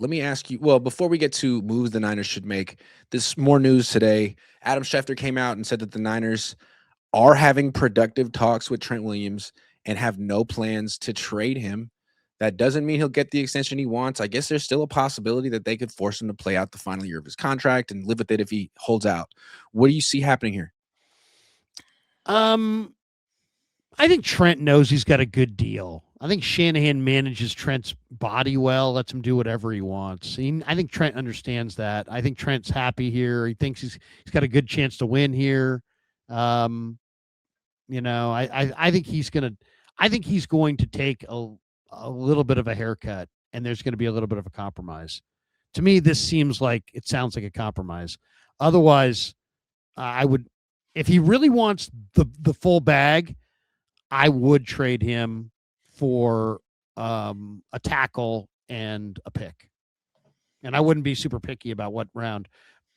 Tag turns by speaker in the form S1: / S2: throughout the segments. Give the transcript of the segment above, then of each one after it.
S1: Let me ask you. Well, before we get to moves the Niners should make, this more news today. Adam Schefter came out and said that the Niners are having productive talks with Trent Williams and have no plans to trade him. That doesn't mean he'll get the extension he wants. I guess there's still a possibility that they could force him to play out the final year of his contract and live with it if he holds out. What do you see happening here?
S2: I think Trent knows he's got a good deal. I think Shanahan manages Trent's body well, lets him do whatever he wants. I think Trent understands that. I think Trent's happy here. He thinks he's got a good chance to win here. I think he's going to take a little bit of a haircut, and there's going to be a little bit of a compromise. To me, it sounds like a compromise. Otherwise, I would, if he really wants the full bag, I would trade him for a tackle and a pick. And I wouldn't be super picky about what round,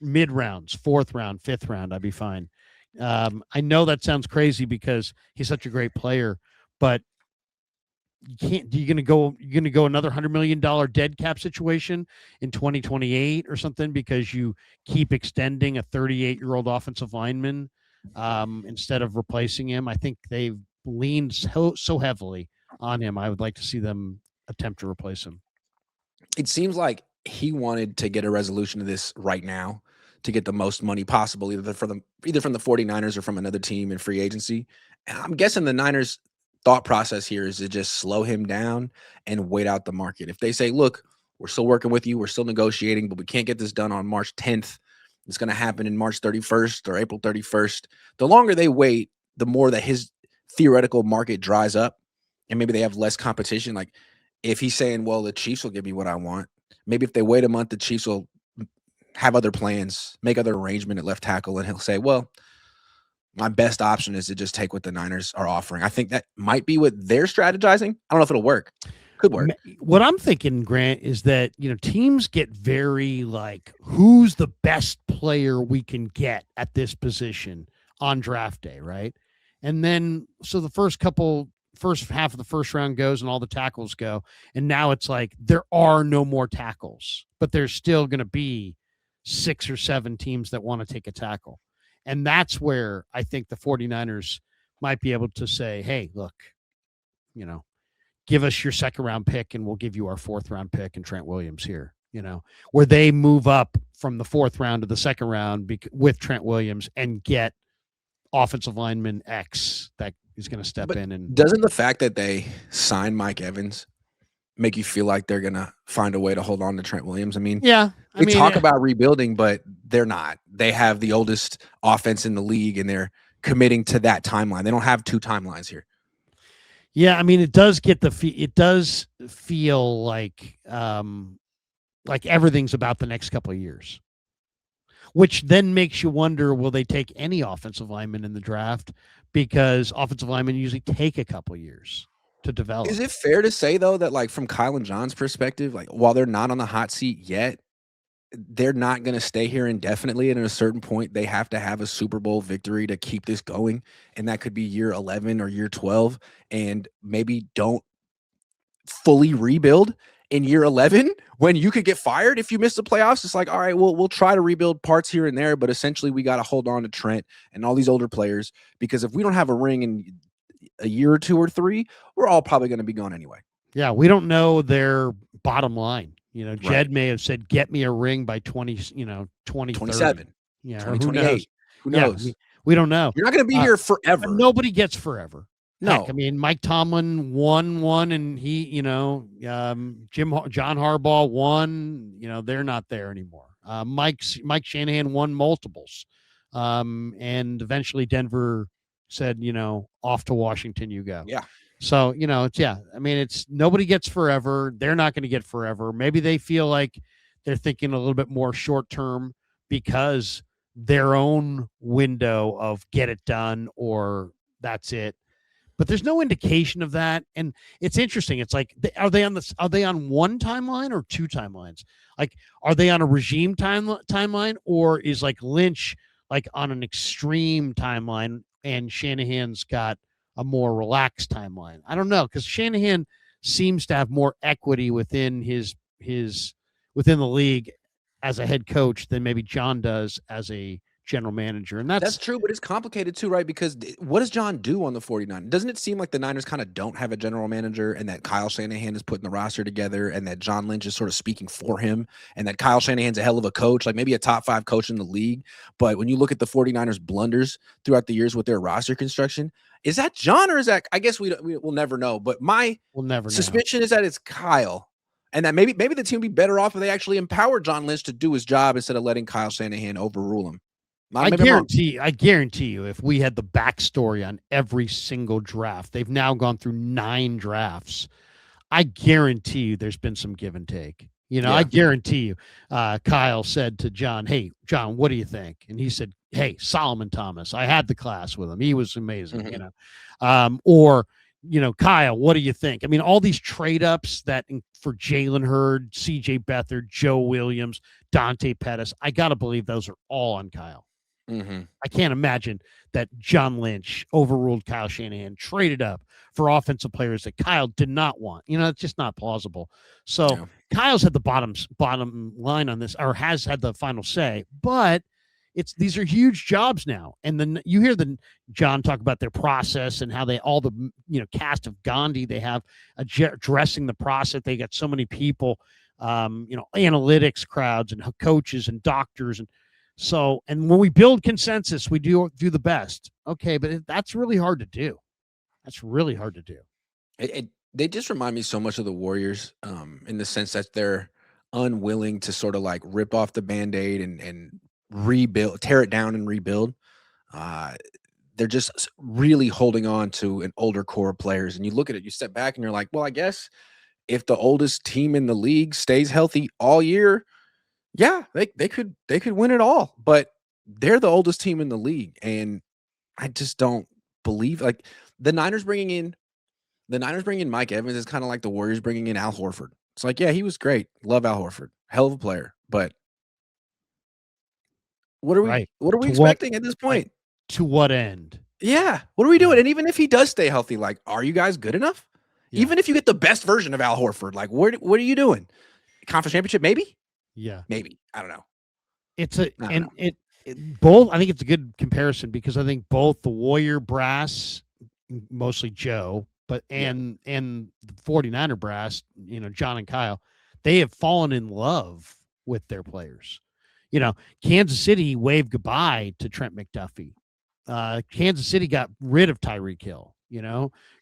S2: mid rounds, 4th round, 5th round, I'd be fine. I know that sounds crazy because he's such a great player, but you're going to go another $100 million dead cap situation in 2028 or something because you keep extending a 38-year-old offensive lineman instead of replacing him. I think they've leaned so heavily on him. I would like to see them attempt to replace him.
S1: It seems like he wanted to get a resolution to this right now to get the most money possible, either from the 49ers or from another team in free agency. And I'm guessing the Niners' thought process here is to just slow him down and wait out the market. If they say, look, we're still working with you, we're still negotiating, but we can't get this done on March 10th. It's going to happen in March 31st or April 31st. The longer they wait, the more that his theoretical market dries up and maybe they have less competition. Like if he's saying, well, the Chiefs will give me what I want, maybe if they wait a month, the Chiefs will have other plans, make other arrangement at left tackle, and he'll say, well, my best option is to just take what the Niners are offering. I think that might be what they're strategizing. I don't know if it'll work. Could work.
S2: What I'm thinking, Grant, is that, teams get very like, who's the best player we can get at this position on draft day, right? And then, so the first half of the first round goes and all the tackles go. And now it's like, there are no more tackles, but there's still going to be 6 or 7 teams that want to take a tackle. And that's where I think the 49ers might be able to say, hey, look, give us your 2nd round pick and we'll give you our 4th round pick and Trent Williams here, where they move up from the 4th round to the 2nd round with Trent Williams and get offensive lineman X that is going to step in. And
S1: doesn't the fact that they sign Mike Evans make you feel like they're going to find a way to hold on to Trent Williams? I mean,
S2: yeah,
S1: they talk about rebuilding, but they're not. They have the oldest offense in the league, and they're committing to that timeline. They don't have 2 timelines here.
S2: Yeah, I mean, it does feel like everything's about the next couple of years, which then makes you wonder, will they take any offensive lineman in the draft? Because offensive linemen usually take a couple of years to develop.
S1: Is it fair to say, though, that like from Kyle and John's perspective, like while they're not on the hot seat yet, they're not going to stay here indefinitely, and at a certain point they have to have a Super Bowl victory to keep this going, and that could be year 11 or year 12, and maybe don't fully rebuild in year 11 when you could get fired if you miss the playoffs. It's like, all right, we'll try to rebuild parts here and there, but essentially we got to hold on to Trent and all these older players, because if we don't have a ring in a year or 2 or 3, we're all probably going to be gone anyway.
S2: Yeah, we don't know their bottom line. Jed
S1: Right.
S2: may have said, get me a ring by 2027.
S1: Yeah, 2028. Who knows?
S2: Yeah, we don't know.
S1: You're not going to be here forever.
S2: Nobody gets forever.
S1: No.
S2: Heck, I mean, Mike Tomlin won one, and he, John Harbaugh won. They're not there anymore. Mike Shanahan won multiples, and eventually Denver said, off to Washington you go.
S1: Yeah.
S2: So, it's nobody gets forever. They're not going to get forever. Maybe they feel like they're thinking a little bit more short term because their own window of get it done or that's it. But there's no indication of that. And it's interesting. It's like, are they on one timeline or 2 timelines? Like, are they on a regime timeline, or is like Lynch like on an extreme timeline and Shanahan's got a more relaxed timeline? I don't know, because Shanahan seems to have more equity within his within the league as a head coach than maybe John does as a general manager. And
S1: That's
S2: that's
S1: true, but it's complicated too, right? Because what does John do on the 49ers? Doesn't it seem like the Niners kind of don't have a general manager and that Kyle Shanahan is putting the roster together and that John Lynch is sort of speaking for him and that Kyle Shanahan's a hell of a coach, like maybe a top 5 coach in the league. But when you look at the 49ers blunders throughout the years with their roster construction, is that John or is that, I guess we'll never know. But my
S2: we'll never know.
S1: suspicion is that it's Kyle. And that maybe the team would be better off if they actually empower John Lynch to do his job instead of letting Kyle Shanahan overrule him.
S2: I guarantee you, if we had the backstory on every single draft, they've now gone through 9 drafts. I guarantee you there's been some give and take. I guarantee you, Kyle said to John, "Hey, John, what do you think?" And he said, "Hey, Solomon Thomas, I had the class with him. He was amazing."
S1: Mm-hmm.
S2: Or Kyle, what do you think? I mean, all these trade ups for Jalen Hurd, CJ Beathard, Joe Williams, Dante Pettis, I got to believe those are all on Kyle.
S1: Mm-hmm.
S2: I can't imagine that John Lynch overruled Kyle Shanahan, traded up for offensive players that Kyle did not want. It's just not plausible. So Kyle's had the bottom line on this, or has had the final say, but these are huge jobs now. And then you hear John talk about their process and how all the cast of Gandhi they have addressing the process. They got so many people, analytics crowds and coaches and doctors and when we build consensus, we do the best. Okay, but that's really hard to do.
S1: They just remind me so much of the Warriors, in the sense that they're unwilling to sort of like rip off the Band-Aid and rebuild, tear it down and rebuild. They're just really holding on to an older core of players. And you look at it, you step back and you're like, well, I guess if the oldest team in the league stays healthy all year, yeah, they could win it all, but they're the oldest team in the league, and I just don't believe like the Niners bringing in Mike Evans is kind of like the Warriors bringing in Al Horford. It's like, yeah, he was great, love Al Horford, hell of a player, but what are we expecting at this point?
S2: To what end?
S1: Yeah, what are we doing? And even if he does stay healthy, like, are you guys good enough? Yeah. Even if you get the best version of Al Horford, like, what are you doing? Conference championship, maybe?
S2: Yeah,
S1: maybe. I don't know.
S2: Both. I think it's a good comparison because I think both the Warrior brass, mostly Joe, and the 49er brass, John and Kyle, they have fallen in love with their players. Kansas City waved goodbye to Trent McDuffie. Kansas City got rid of Tyreek Hill.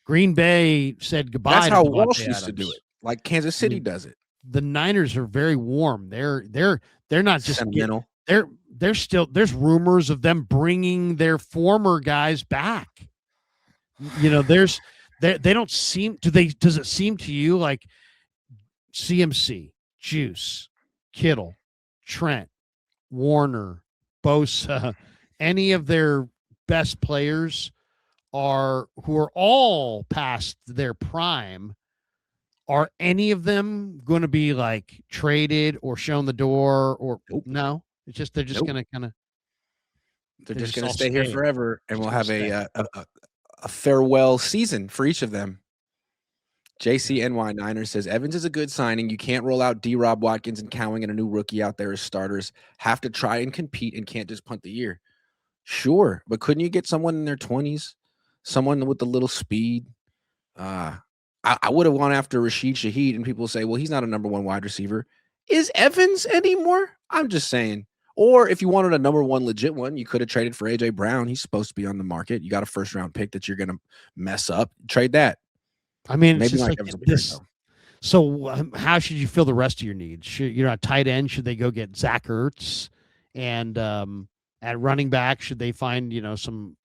S2: Green Bay said goodbye.
S1: That's how Walsh used to do it. Like Kansas City does it.
S2: The Niners are very warm. They're not just
S1: sentimental.
S2: They're still, there's rumors of them bringing their former guys back. They don't seem to. Does it seem to you like CMC, Juice, Kittle, Trent, Warner, Bosa, any of their best players who are all past their prime? Are any of them going to be like traded or shown the door or no? It's just they're just going to kind of
S1: they're just going to stay here forever, and we'll have a farewell season for each of them. JCNY Niner says Evans is a good signing. You can't roll out D-Rob, Watkins, and Cowing and a new rookie out there as starters. Have to try and compete and can't just punt the year. Sure, but couldn't you get someone in their 20s, someone with a little speed? I would have gone after Rashid Shaheed, and people say, well, he's not a number 1 wide receiver. Is Evans anymore? I'm just saying. Or if you wanted a number 1 legit one, you could have traded for A.J. Brown. He's supposed to be on the market. You got a first-round pick that you're going to mess up. Trade that.
S2: I mean, maybe like this. So how should you fill the rest of your needs? A tight end, should they go get Zach Ertz? And at running back, should they find, some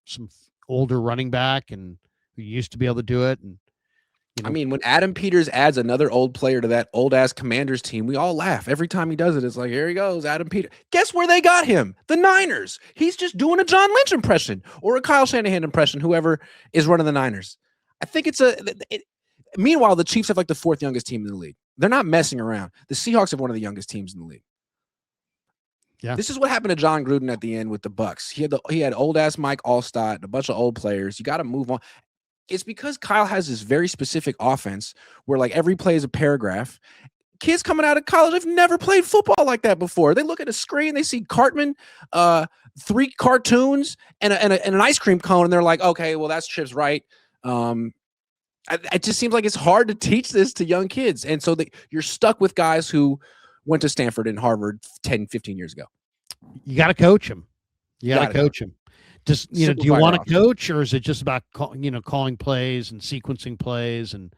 S2: older running back and who used to be able to do it? And
S1: I mean, when Adam Peters adds another old player to that old-ass Commanders team, we all laugh. Every time he does it, it's like, here he goes, Adam Peters. Guess where they got him? The Niners. He's just doing a John Lynch impression or a Kyle Shanahan impression, whoever is running the Niners. I think meanwhile, the Chiefs have like the 4th youngest team in the league. They're not messing around. The Seahawks have one of the youngest teams in the league. Yeah. This is what happened to John Gruden at the end with the Bucs. He had old-ass Mike Allstott and a bunch of old players. You got to move on. It's because Kyle has this very specific offense where like every play is a paragraph. kids coming out of college have never played football like that before. They look at a screen, they see Cartman, 3 cartoons, and an ice cream cone, and they're like, okay, well, that's Chip's right. It just seems like it's hard to teach this to young kids. And so you're stuck with guys who went to Stanford and Harvard 10, 15 years ago.
S2: You got to coach them. You got to coach them. Just, do you want to coach, or is it just about, calling plays and sequencing plays and,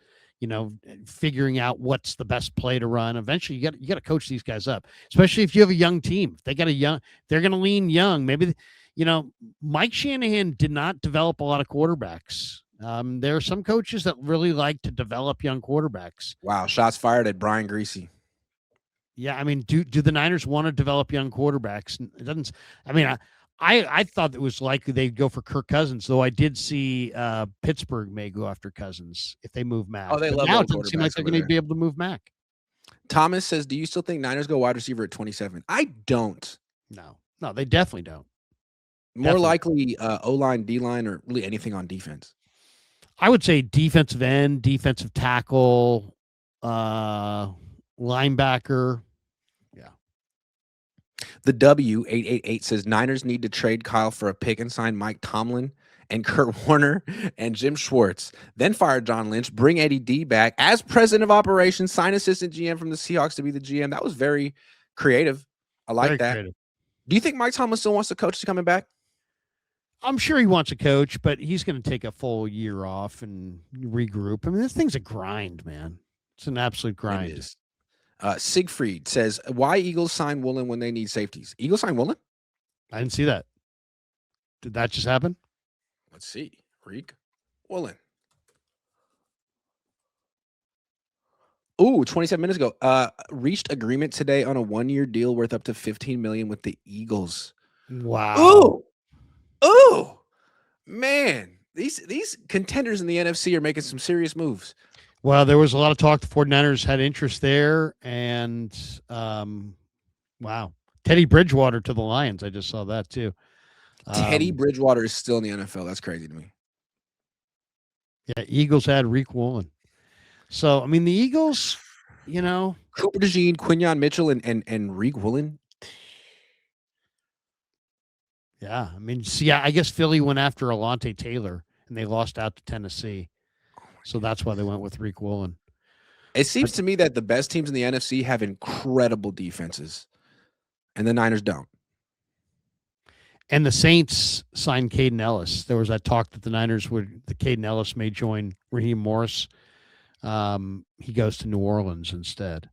S2: figuring out what's the best play to run? Eventually you got to coach these guys up, especially if you have a young team. If they got they're going to lean young. Maybe, Mike Shanahan did not develop a lot of quarterbacks. There are some coaches that really like to develop young quarterbacks.
S1: Wow. Shots fired at Brian Greasy.
S2: Yeah. I mean, do the Niners want to develop young quarterbacks? It doesn't, I thought it was likely they'd go for Kirk Cousins, though I did see Pittsburgh may go after Cousins if they move Mac.
S1: Oh, they love
S2: now it doesn't seem like they're going to be able to move Mac.
S1: Thomas says, do you still think Niners go wide receiver at 27? I don't.
S2: No, they definitely don't.
S1: More likely O-line, D-line, or really anything on defense.
S2: I would say defensive end, defensive tackle, linebacker.
S1: The W888 says Niners need to trade Kyle for a pick and sign Mike Tomlin and Kurt Warner and Jim Schwartz. Then fire John Lynch, bring Eddie D back as president of operations, sign assistant GM from the Seahawks to be the GM. That was very creative. I like that. Creative. Do you think Mike Tomlin still wants to coach is coming back?
S2: I'm sure he wants to coach, but he's going to take a full year off and regroup. I mean, this thing's a grind, man. It's an absolute grind.
S1: It is. Siegfried says, why Eagles sign Woolen when they need safeties? Eagles sign Woolen?
S2: I didn't see that. Did that just happen?
S1: Let's see. Reek Woolen. Ooh, 27 minutes ago. Reached agreement today on a 1-year deal worth up to $15 million with the Eagles.
S2: Wow.
S1: Ooh, man. These contenders in the NFC are making some serious moves.
S2: Well, there was a lot of talk. The 49ers had interest there, and wow. Teddy Bridgewater to the Lions. I just saw that too.
S1: Teddy Bridgewater is still in the NFL. That's crazy to me.
S2: Yeah, Eagles had Reek Woolen. So, I mean, the Eagles,
S1: Cooper DeJean, Quinyon Mitchell, and Reek Woolen.
S2: Yeah, I mean, I guess Philly went after Alontae Taylor, and they lost out to Tennessee. So that's why they went with Reek Woolen.
S1: It seems to me that the best teams in the NFC have incredible defenses, and the Niners don't.
S2: And the Saints signed Caden Ellis. There was that talk that the Caden Ellis may join Raheem Morris. He goes to New Orleans instead.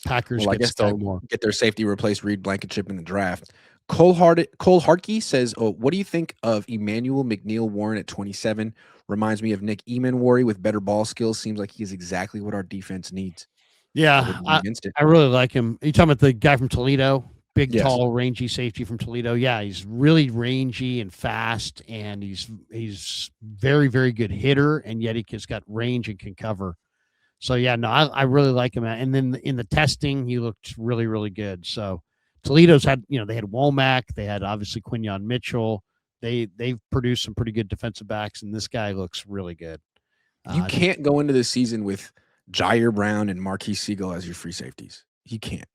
S2: Packers
S1: I guess they'll get their safety replaced Reed Blankenship in the draft. Cole Harkey says, what do you think of Emmanuel McNeil Warren at 27? Reminds me of Nick Emanwari with better ball skills. Seems like he's exactly what our defense needs.
S2: Yeah, I really like him. Are you talking about the guy from Toledo? Big, tall, rangy safety from Toledo. Yeah, he's really rangy and fast, and he's very, very good hitter, and yet he's got range and can cover. So, yeah, no, I really like him. And then in the testing, he looked really, really good. So, Toledo's had, they had Womack. They had, obviously, Quinyon Mitchell. They've produced some pretty good defensive backs, and this guy looks really good.
S1: You can't go into this season with Jair Brown and Marquise Siegel as your free safeties. You can't.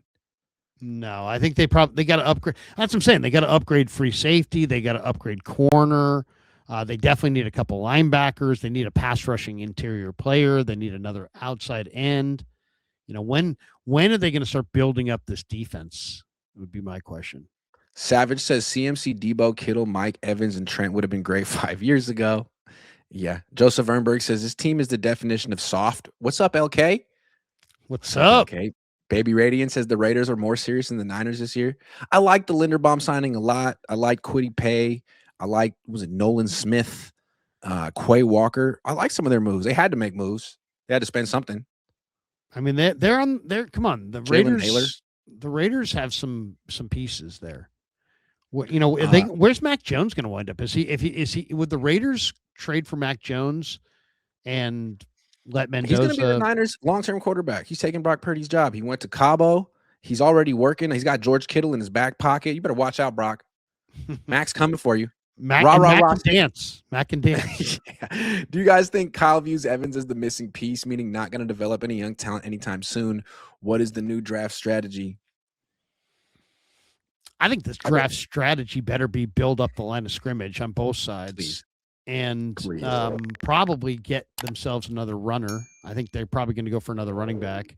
S2: No, I think they got to upgrade. That's what I'm saying. They got to upgrade free safety. They got to upgrade corner. They definitely need a couple linebackers. They need a pass rushing interior player. They need another outside end. When are they going to start building up this defense? Would be my question.
S1: Savage says CMC, Debo, Kittle, Mike Evans, and Trent would have been great 5 years ago. Yeah. Joseph Ernberg says this team is the definition of soft. What's up, LK?
S2: What's up?
S1: Okay. Baby Radiant says the Raiders are more serious than the Niners this year. I like the Linderbaum signing a lot. I like Kwity Paye. I like, Nolan Smith, Quay Walker. I like some of their moves. They had to make moves. They had to spend something.
S2: I mean, come on. The Raiders have some pieces there. Where's Mac Jones going to wind up? Is he would the Raiders trade for Mac Jones and let Mendoza?
S1: He's going to be the Niners' long-term quarterback. He's taking Brock Purdy's job. He went to Cabo. He's already working. He's got George Kittle in his back pocket. You better watch out, Brock. Mac's coming for you.
S2: Mac
S1: Rah
S2: and
S1: rah
S2: Mac
S1: rah.
S2: can dance. Mac can dance.
S1: Yeah. Do you guys think Kyle views Evans as the missing piece, meaning not going to develop any young talent anytime soon? What is the new draft strategy?
S2: I think this
S1: I bet-
S2: draft strategy better be build up the line of scrimmage on both sides.
S1: Please.
S2: And
S1: Please.
S2: probably get themselves another runner. I think they're probably going to go for another running back.